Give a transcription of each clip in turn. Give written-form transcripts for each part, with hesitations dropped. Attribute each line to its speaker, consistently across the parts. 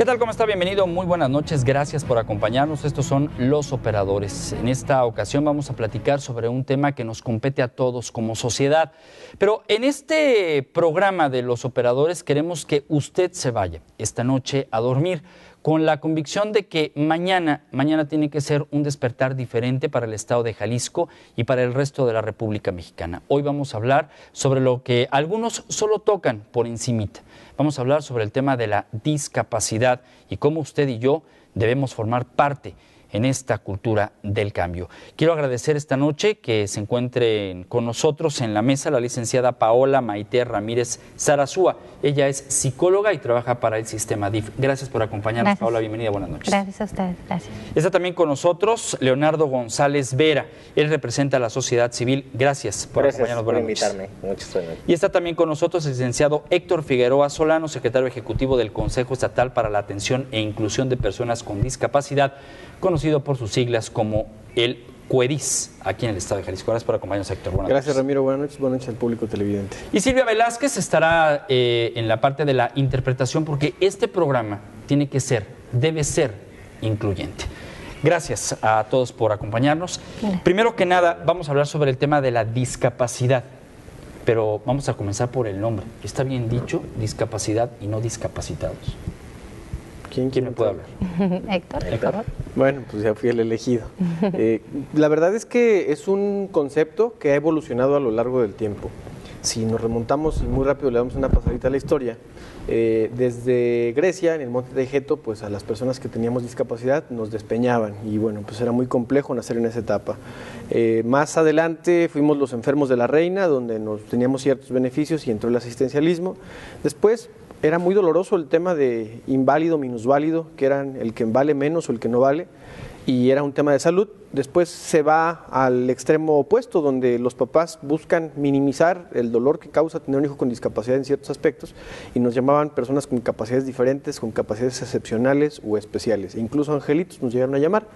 Speaker 1: tal? ¿Cómo está? Bienvenido, muy buenas noches, gracias por acompañarnos. Estos son Los Operadores. En esta ocasión vamos a platicar sobre un tema que nos compete a todos como sociedad. Pero en este programa de Los Operadores queremos que usted se vaya esta noche a dormir con la convicción de que mañana tiene que ser un despertar diferente para el estado de Jalisco y para el resto de la República Mexicana. Hoy vamos a hablar sobre lo que algunos solo tocan por encimita. Vamos a hablar sobre el tema de la discapacidad y cómo usted y yo debemos formar parte en esta cultura del cambio. Quiero agradecer esta noche que se encuentren con nosotros en la mesa la licenciada Paola Maite Ramírez Zarazúa. Ella es psicóloga y trabaja para el sistema DIF. Gracias por acompañarnos, gracias. Paola, bienvenida, buenas noches.
Speaker 2: Gracias a ustedes, gracias.
Speaker 1: Está también con nosotros Leonardo González Vera. Él representa a la sociedad civil. Gracias por acompañarnos, buenas noches.
Speaker 3: Gracias por invitarme. Muchas gracias.
Speaker 1: Y está también con nosotros el licenciado Héctor Figueroa Solano, secretario ejecutivo del Consejo Estatal para la Atención e Inclusión de Personas con Discapacidad, conocido por sus siglas como el CUEDIS, aquí en el estado de Jalisco. Gracias por acompañarnos, Héctor.
Speaker 4: Gracias, noches. Ramiro. Buenas noches al público televidente.
Speaker 1: Y Silvia Velázquez estará en la parte de la interpretación, porque este programa debe ser incluyente. Gracias a todos por acompañarnos. Primero que nada, vamos a hablar sobre el tema de la discapacidad, pero vamos a comenzar por el nombre. ¿Está bien dicho discapacidad y no discapacitados? ¿Quién me puede hablar?
Speaker 2: Héctor.
Speaker 4: Bueno, pues ya fui el elegido. La verdad es que es un concepto que ha evolucionado a lo largo del tiempo. Si nos remontamos y muy rápido le damos una pasadita a la historia, desde Grecia, en el monte de Egeto, pues a las personas que teníamos discapacidad nos despeñaban y bueno, pues era muy complejo nacer en esa etapa. Más adelante fuimos los enfermos de la reina, donde teníamos ciertos beneficios y entró el asistencialismo. Después era muy doloroso el tema de inválido, minusválido, que eran el que vale menos o el que no vale, y era un tema de salud. Después se va al extremo opuesto, donde los papás buscan minimizar el dolor que causa tener un hijo con discapacidad en ciertos aspectos, y nos llamaban personas con capacidades diferentes, con capacidades excepcionales o especiales, e incluso angelitos nos llegaron a llamar.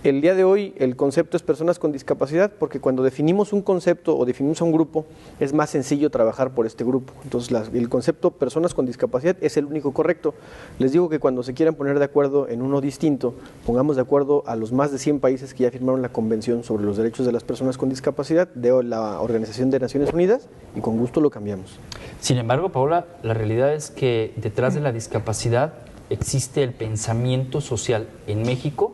Speaker 4: El día de hoy el concepto es personas con discapacidad, porque cuando definimos un concepto o definimos a un grupo, es más sencillo trabajar por este grupo. Entonces el concepto personas con discapacidad es el único correcto. Les digo que cuando se quieran poner de acuerdo en uno distinto, pongamos de acuerdo a los más de 100 países que ya firmaron la Convención sobre los Derechos de las Personas con Discapacidad de la Organización de Naciones Unidas, y con gusto lo cambiamos.
Speaker 1: Sin embargo, Paola, la realidad es que detrás de la discapacidad existe el pensamiento social en México,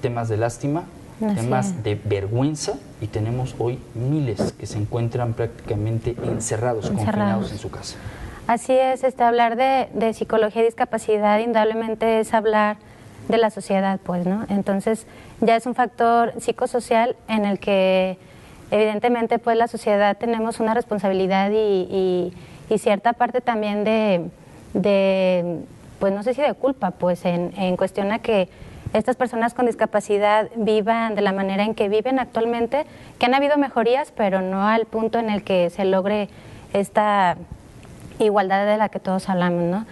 Speaker 1: temas de lástima, temas de vergüenza, y tenemos hoy miles que se encuentran prácticamente encerrados, confinados en su casa.
Speaker 2: Así es, hablar de psicología y discapacidad indudablemente es hablar de la sociedad, pues, ¿no? Entonces ya es un factor psicosocial en el que evidentemente pues la sociedad tenemos una responsabilidad y cierta parte también de pues no sé si de culpa, pues en cuestión a que estas personas con discapacidad vivan de la manera en que viven actualmente, que han habido mejorías, pero no al punto en el que se logre esta igualdad de la que todos hablamos, ¿no?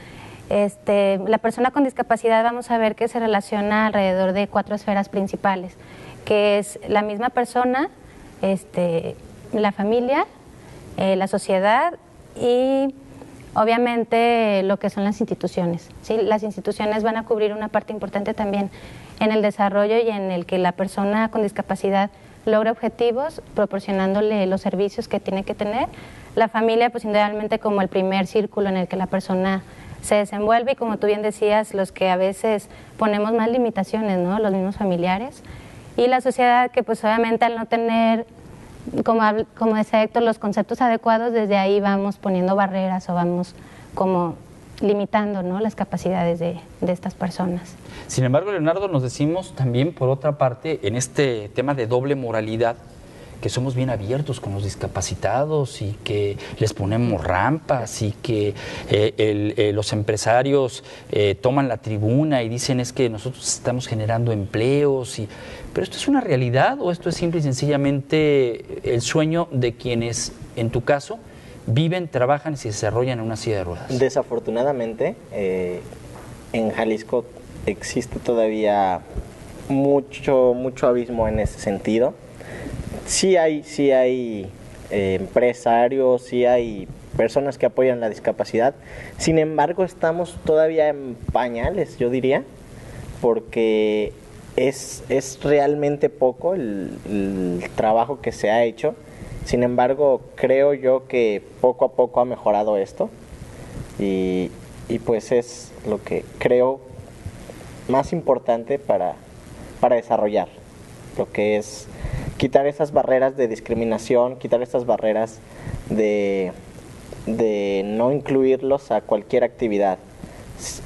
Speaker 2: La persona con discapacidad, vamos a ver que se relaciona alrededor de 4 esferas principales, que es la misma persona, la familia, la sociedad y obviamente lo que son las instituciones, ¿sí? Las instituciones van a cubrir una parte importante también en el desarrollo y en el que la persona con discapacidad logre objetivos, proporcionándole los servicios que tiene que tener. La familia, pues indudablemente como el primer círculo en el que la persona se desenvuelve, y como tú bien decías, los que a veces ponemos más limitaciones, ¿no? Los mismos familiares. Y la sociedad, que pues obviamente al no tener, como decía Héctor, los conceptos adecuados, desde ahí vamos poniendo barreras o vamos como limitando, ¿no?, las capacidades de estas personas.
Speaker 1: Sin embargo, Leonardo, nos decimos también, por otra parte, en este tema de doble moralidad, que somos bien abiertos con los discapacitados y que les ponemos rampas y que los empresarios toman la tribuna y dicen es que nosotros estamos generando empleos. ¿Pero esto es una realidad o esto es simple y sencillamente el sueño de quienes, en tu caso, viven, trabajan y se desarrollan en una silla de ruedas?
Speaker 3: Desafortunadamente, en Jalisco existe todavía mucho abismo en ese sentido. Sí hay empresarios, sí hay personas que apoyan la discapacidad. Sin embargo, estamos todavía en pañales, yo diría, porque es realmente poco el trabajo que se ha hecho. Sin embargo, creo yo que poco a poco ha mejorado esto y pues es lo que creo más importante para desarrollar, lo que es quitar esas barreras de discriminación, quitar esas barreras de no incluirlos a cualquier actividad.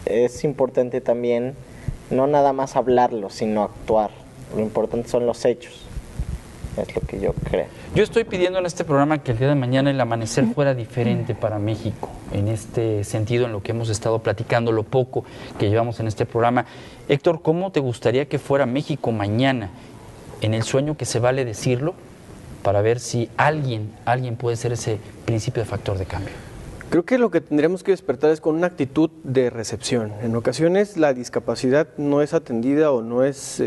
Speaker 3: Es importante también no nada más hablarlo, sino actuar. Lo importante son los hechos. Es lo que yo creo.
Speaker 1: Yo estoy pidiendo en este programa que el día de mañana el amanecer fuera diferente para México, en este sentido, en lo que hemos estado platicando, lo poco que llevamos en este programa. Héctor, ¿cómo te gustaría que fuera México mañana, en el sueño que se vale decirlo, para ver si alguien puede ser ese principio de factor de cambio?
Speaker 4: Creo que lo que tendríamos que despertar es con una actitud de recepción. En ocasiones la discapacidad no es atendida o no es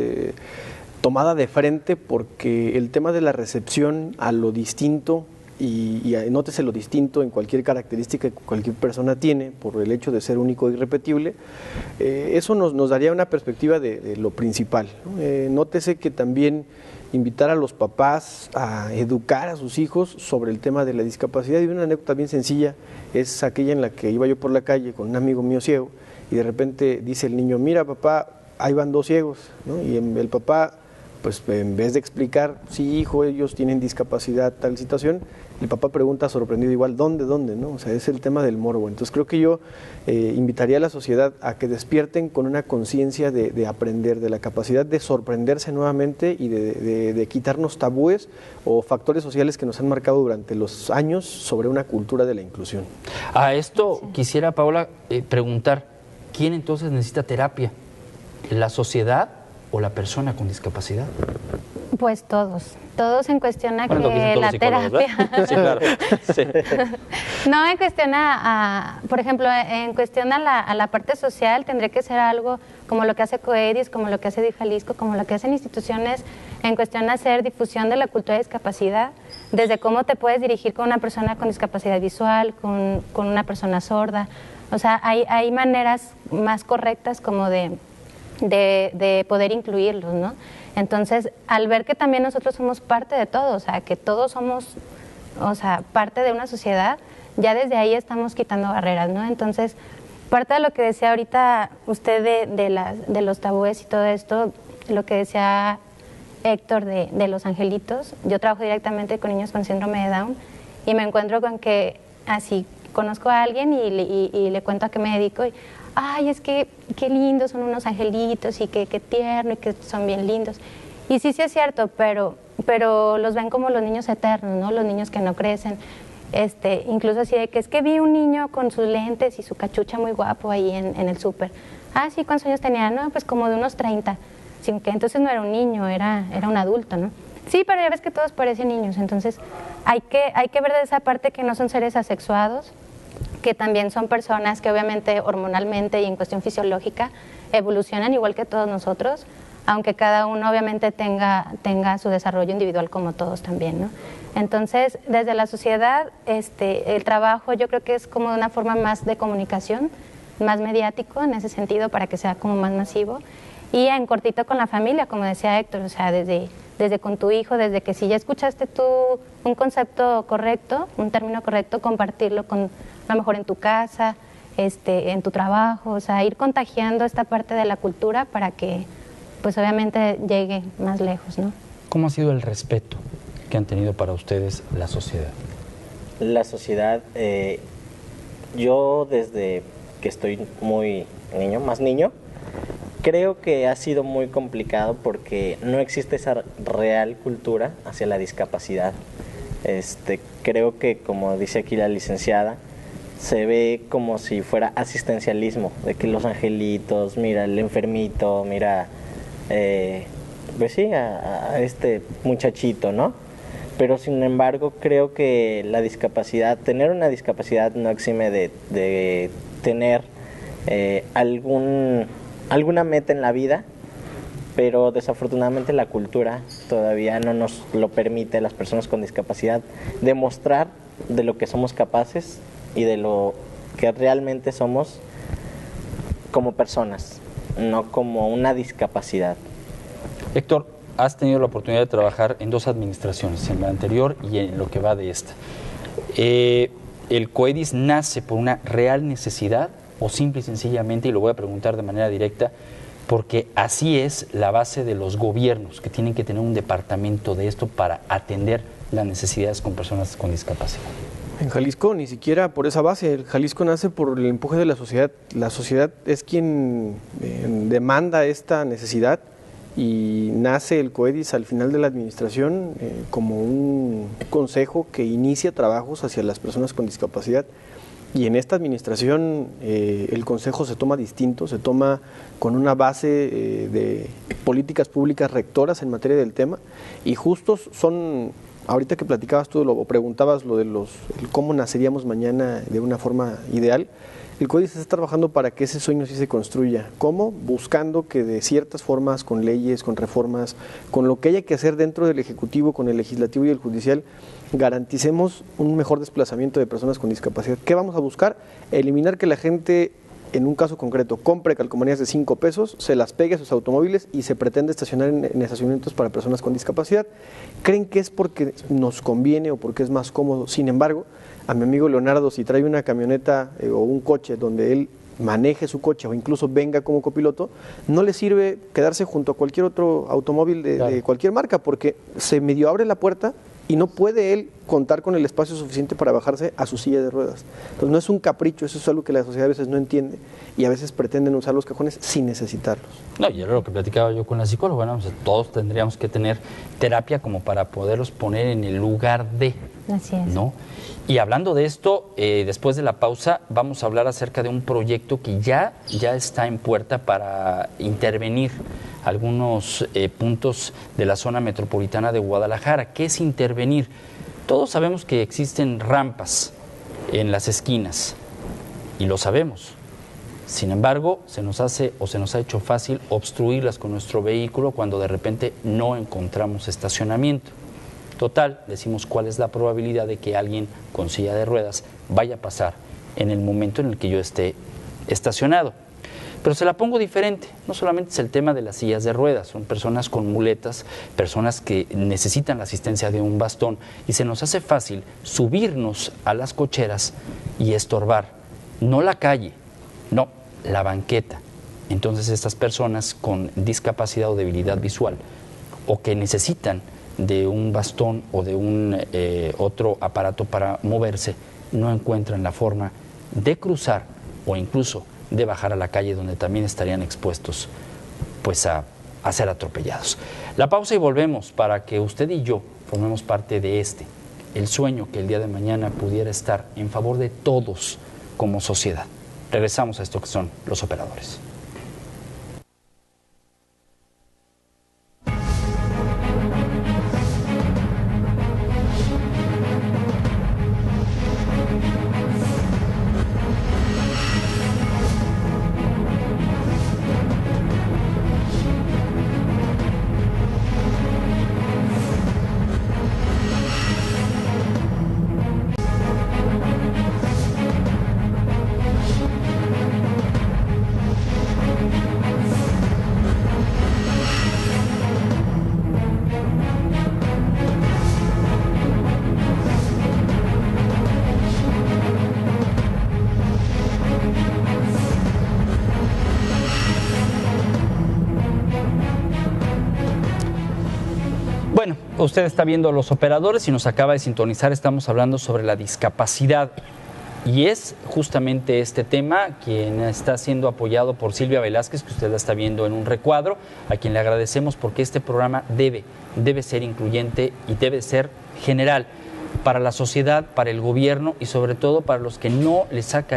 Speaker 4: tomada de frente porque el tema de la recepción a lo distinto, y nótese lo distinto en cualquier característica que cualquier persona tiene por el hecho de ser único e irrepetible, eso nos daría una perspectiva de lo principal, ¿no? Nótese que también invitar a los papás a educar a sus hijos sobre el tema de la discapacidad. Y una anécdota bien sencilla es aquella en la que iba yo por la calle con un amigo mío ciego y de repente dice el niño: mira papá, ahí van dos ciegos, ¿no? Y el papá, pues en vez de explicar, sí hijo, ellos tienen discapacidad, tal situación, el papá pregunta sorprendido igual, ¿dónde? ¿No? O sea, es el tema del morbo. Entonces creo que yo invitaría a la sociedad a que despierten con una conciencia de aprender, de la capacidad de sorprenderse nuevamente y de quitarnos tabúes o factores sociales que nos han marcado durante los años sobre una cultura de la inclusión.
Speaker 1: A esto quisiera, Paola, preguntar, ¿quién entonces necesita terapia? ¿La sociedad o la persona con discapacidad?
Speaker 2: Pues todos en cuestión a
Speaker 1: Bueno,
Speaker 2: que la terapia.
Speaker 1: Sí, claro. Sí.
Speaker 2: No, en cuestión por ejemplo, en cuestión a la parte social, tendría que ser algo como lo que hace COEDIS, como lo que hace DIF Jalisco, como lo que hacen instituciones en cuestión a hacer difusión de la cultura de discapacidad, desde cómo te puedes dirigir con una persona con discapacidad visual, con una persona sorda. O sea, hay maneras más correctas como de poder incluirlos, ¿no? Entonces, al ver que también nosotros somos parte de todo, o sea, que todos somos, o sea, parte de una sociedad, ya desde ahí estamos quitando barreras, ¿no? Entonces, parte de lo que decía ahorita usted de los tabúes y todo esto, lo que decía Héctor de los angelitos, yo trabajo directamente con niños con síndrome de Down y me encuentro con que así conozco a alguien y le cuento a qué me dedico y ay, es que qué lindos son unos angelitos y qué tierno y que son bien lindos. Y sí es cierto, pero los ven como los niños eternos, ¿no? Los niños que no crecen. Incluso así de que es que vi un niño con sus lentes y su cachucha muy guapo ahí en el súper. Ah, sí, ¿cuántos años tenía? No, pues como de unos 30. Sin que entonces no era un niño, era un adulto, ¿no? Sí, pero ya ves que todos parecen niños. Entonces hay que ver de esa parte que no son seres asexuados, que también son personas que obviamente hormonalmente y en cuestión fisiológica evolucionan igual que todos nosotros, aunque cada uno obviamente tenga su desarrollo individual como todos también, ¿no? Entonces, desde la sociedad, el trabajo yo creo que es como de una forma más de comunicación, más mediático en ese sentido para que sea como más masivo y en cortito con la familia, como decía Héctor, o sea, desde con tu hijo, desde que si ya escuchaste tú un concepto correcto, un término correcto, compartirlo con a lo mejor en tu casa, en tu trabajo, o sea, ir contagiando esta parte de la cultura para que, pues obviamente llegue más lejos, ¿no?
Speaker 1: ¿Cómo ha sido el respeto que han tenido para ustedes la sociedad?
Speaker 3: La sociedad, yo desde que estoy más niño, creo que ha sido muy complicado porque no existe esa real cultura hacia la discapacidad. Creo que, como dice aquí la licenciada, se ve como si fuera asistencialismo, de que los angelitos, mira el enfermito, mira, pues sí, a este muchachito, ¿no? Pero sin embargo creo que la discapacidad, tener una discapacidad no exime de tener alguna meta en la vida, pero desafortunadamente la cultura todavía no nos lo permite, las personas con discapacidad, demostrar de lo que somos capaces y de lo que realmente somos como personas, no como una discapacidad.
Speaker 1: Héctor, has tenido la oportunidad de trabajar en 2 administraciones, en la anterior y en lo que va de esta. ¿El COEDIS nace por una real necesidad o simple y sencillamente, y lo voy a preguntar de manera directa, porque así es la base de los gobiernos, que tienen que tener un departamento de esto para atender las necesidades con personas con discapacidad?
Speaker 4: En Jalisco ni siquiera por esa base. El Jalisco nace por el empuje de la sociedad. La sociedad es quien demanda esta necesidad y nace el COEDIS al final de la administración como un consejo que inicia trabajos hacia las personas con discapacidad. Y en esta administración el consejo se toma distinto, se toma con una base de políticas públicas rectoras en materia del tema, y justos son, ahorita que platicabas tú o preguntabas lo de el cómo naceríamos mañana de una forma ideal. El COEDIS está trabajando para que ese sueño sí se construya. ¿Cómo? Buscando que de ciertas formas, con leyes, con reformas, con lo que haya que hacer dentro del Ejecutivo, con el Legislativo y el Judicial, garanticemos un mejor desplazamiento de personas con discapacidad. ¿Qué vamos a buscar? Eliminar que la gente, en un caso concreto, compre calcomanías de 5 pesos, se las pegue a sus automóviles y se pretende estacionar en estacionamientos para personas con discapacidad. Creen que es porque nos conviene o porque es más cómodo. Sin embargo, a mi amigo Leonardo, si trae una camioneta o un coche donde él maneje su coche o incluso venga como copiloto, no le sirve quedarse junto a cualquier otro automóvil de cualquier marca, porque se medio abre la puerta y no puede él contar con el espacio suficiente para bajarse a su silla de ruedas. Entonces no es un capricho, eso es algo que la sociedad a veces no entiende y a veces pretenden usar los cajones sin necesitarlos.
Speaker 1: No, y era lo que platicaba yo con la psicóloga, ¿no? O sea, todos tendríamos que tener terapia como para poderlos poner en el lugar de,
Speaker 2: Así es.
Speaker 1: ¿no? Y hablando de esto, después de la pausa vamos a hablar acerca de un proyecto que ya está en puerta para intervenir algunos puntos de la zona metropolitana de Guadalajara. ¿Qué es intervenir? Todos sabemos que existen rampas en las esquinas y lo sabemos. Sin embargo, se nos ha hecho fácil obstruirlas con nuestro vehículo cuando de repente no encontramos estacionamiento. Total, decimos cuál es la probabilidad de que alguien con silla de ruedas vaya a pasar en el momento en el que yo esté estacionado. Pero se la pongo diferente, no solamente es el tema de las sillas de ruedas, son personas con muletas, personas que necesitan la asistencia de un bastón y se nos hace fácil subirnos a las cocheras y estorbar, no la calle, no, la banqueta. Entonces estas personas con discapacidad o debilidad visual o que necesitan de un bastón o de un otro aparato para moverse, no encuentran la forma de cruzar o incluso de bajar a la calle, donde también estarían expuestos pues a ser atropellados. La pausa y volvemos para que usted y yo formemos parte de el sueño que el día de mañana pudiera estar en favor de todos como sociedad. Regresamos a esto que son los operadores. Bueno, usted está viendo Los Operadores y nos acaba de sintonizar, estamos hablando sobre la discapacidad y es justamente este tema quien está siendo apoyado por Silvia Velázquez, que usted la está viendo en un recuadro, a quien le agradecemos porque este programa debe ser incluyente y debe ser general para la sociedad, para el gobierno y sobre todo para los que no les ha caído